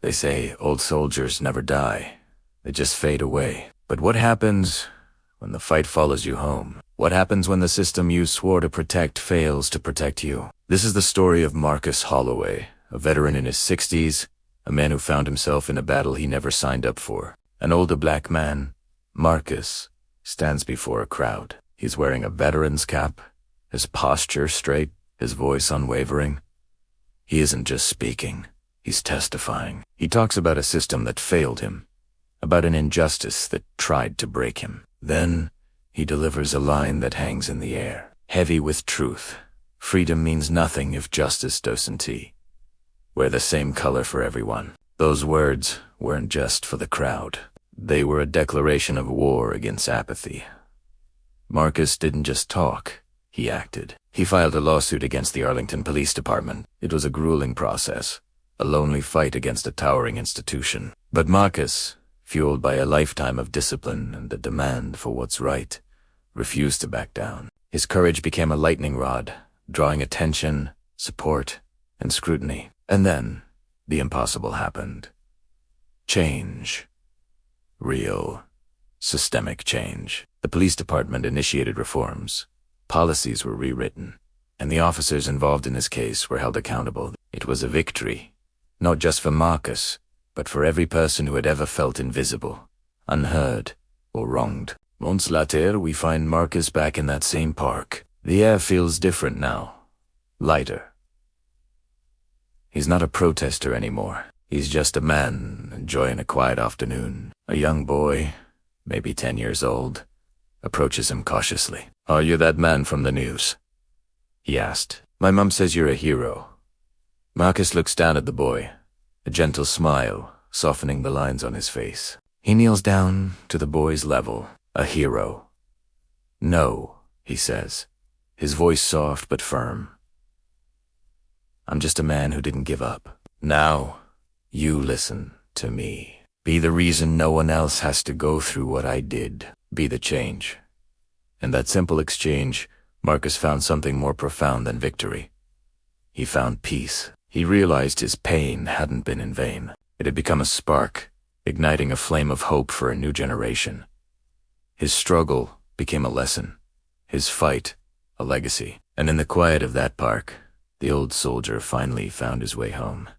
They say old soldiers never die. They just fade away. But what happens when the fight follows you home? What happens when the system you swore to protect fails to protect you? This is the story of Marcus Holloway, a veteran in his 60s, a man who found himself in a battle he never signed up for. An older black man, Marcus, stands before a crowd. He's wearing a veteran's cap, his posture straight, his voice unwavering. He isn't just speaking, he's testifying. He talks about a system that failed him, about an injustice that tried to break him. Then he delivers a line that hangs in the air, heavy with truth. Freedom means nothing if justice doesn't. Wear the same color for everyone. Those words weren't just for the crowd. They were a declaration of war against apathy. Marcus didn't just talk, he acted. He filed a lawsuit against the Arlington Police Department. It was a grueling process, a lonely fight against a towering institution. But Marcus, fueled by a lifetime of discipline and the demand for what's right, refused to back down. His courage became a lightning rod, drawing attention, support, and scrutiny. And then, the impossible happened. Change. Real, systemic change. The police department initiated reforms. Policies were rewritten, and the officers involved in his case were held accountable. It was a victory, not just for Marcus, but for every person who had ever felt invisible, unheard, or wronged. Months later, we find Marcus back in that same park. The air feels different now, lighter. He's not a protester anymore. He's just a man enjoying a quiet afternoon. A young boy, maybe 10 years old, approaches him cautiously. "Are you that man from the news?" he asked. "My mom says you're a hero." Marcus looks down at the boy, a gentle smile softening the lines on his face. He kneels down to the boy's level. "A hero?" "No," he says, his voice soft but firm. "I'm just a man who didn't give up. Now, you listen to me. Be the reason no one else has to go through what I did. Be the change." In that simple exchange, Marcus found something more profound than victory. He found peace. He realized his pain hadn't been in vain. It had become a spark, igniting a flame of hope for a new generation. His struggle became a lesson, his fight a legacy. And in the quiet of that park, the old soldier finally found his way home.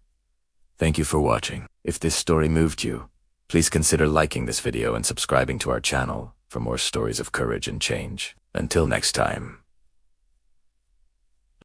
Thank you for watching. If this story moved you, please consider liking this video and subscribing to our channel for more stories of courage and change. Until next time.